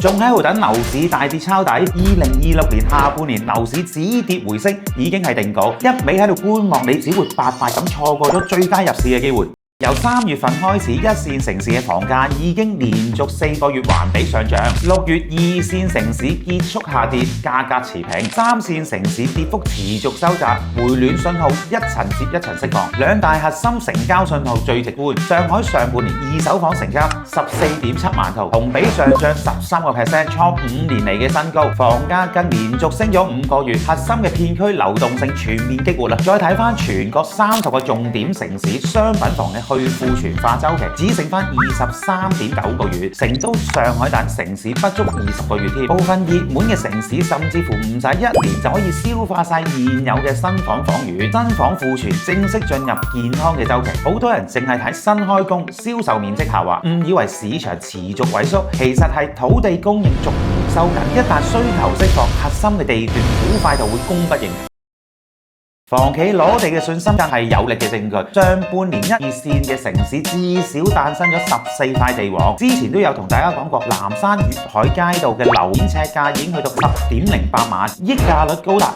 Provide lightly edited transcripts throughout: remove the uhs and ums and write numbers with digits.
仲喺度等樓市大跌抄底？2026年下半年樓市止跌回升已經係定稿，一味喺度觀望，你只會白白咁錯過咗最佳入市嘅機會。由3月份開始，一線城市嘅房價已經連續4個月環比上漲。6月2線城市結束下跌，價格持平；3線城市跌幅持續收窄，回暖信號一層接一層釋放。兩大核心成交信號最直觀。上海上半年二手房成交14.7萬套，同比上漲13%，創5年嚟嘅新高。房價更連續升咗5個月，核心嘅片區流動性全面激活啦。再睇翻全國30個重點城市商品房嘅去庫存化周期只剩翻23.9個月，成都、上海等城市不足20個月添。部分熱門嘅城市甚至乎唔使1年就可以消化晒現有嘅新房房源，新房庫存正式進入健康嘅周期。好多人淨係睇新開工、銷售面積下滑，誤以為市場持續萎縮，其實係土地供應逐年收緊。一旦需求釋放，核心嘅地段好快就會供不應求。房企攞地嘅信心更係有力嘅證據。上半年1、2線嘅城市至少誕生咗14塊地王。之前都有同大家講過，南山粵海街道嘅樓面尺價已經去到10.08萬，溢價率高達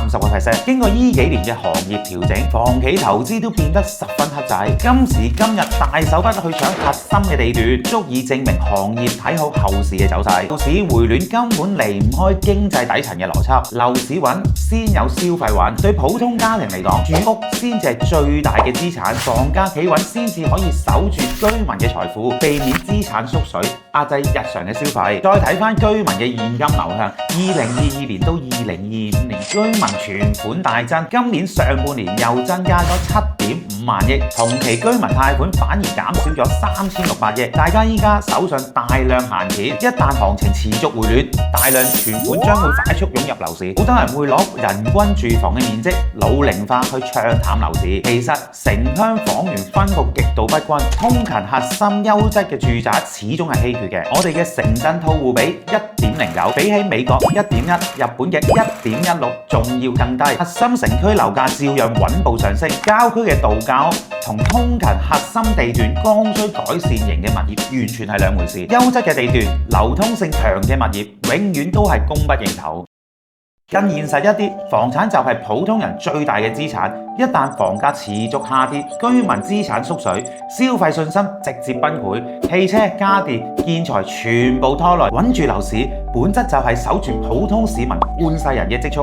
150%。經過呢幾年嘅行業調整，房企投資都變得十分克制。今時今日大手筆去搶核心嘅地段，足以證明行業睇好後市嘅走勢。樓市回暖根本離唔開經濟底層嘅邏輯，樓市穩先有消費穩，對普通家庭嚟講，住屋先至係最大嘅資產，房價企穩先至可以守住居民嘅財富，避免資產縮水，壓制日常嘅消費。再睇翻居民嘅現金流向，2022年到2025年居民存款大增，今年上半年又增加咗7.5萬億，同期居民貸款反而減少咗3600億。大家依家手上大量閒錢，一旦行情持續回暖，大量存款將會快速湧入樓市。好多人會攞人均住房嘅面積、老齡化去唱淡樓市，其實城鄉房源分布極度不均，通勤核心優質嘅住宅始終係稀缺嘅。我哋嘅城鎮套戶比1.09，比起美國1.1、日本嘅1.16仲要更低。核心城區樓價照樣穩步上升，郊區嘅度假屋同通勤核心地段剛需改善型嘅物業完全係兩回事。優質嘅地段、流通性強嘅物業永遠都係供不應求。更現實一啲，房產就係普通人最大嘅資產。一旦房價持續下跌，居民資產縮水，消費信心直接崩潰，汽車、家電、建材全部拖累。穩住樓市，本質就係守住普通市民半世人嘅積蓄。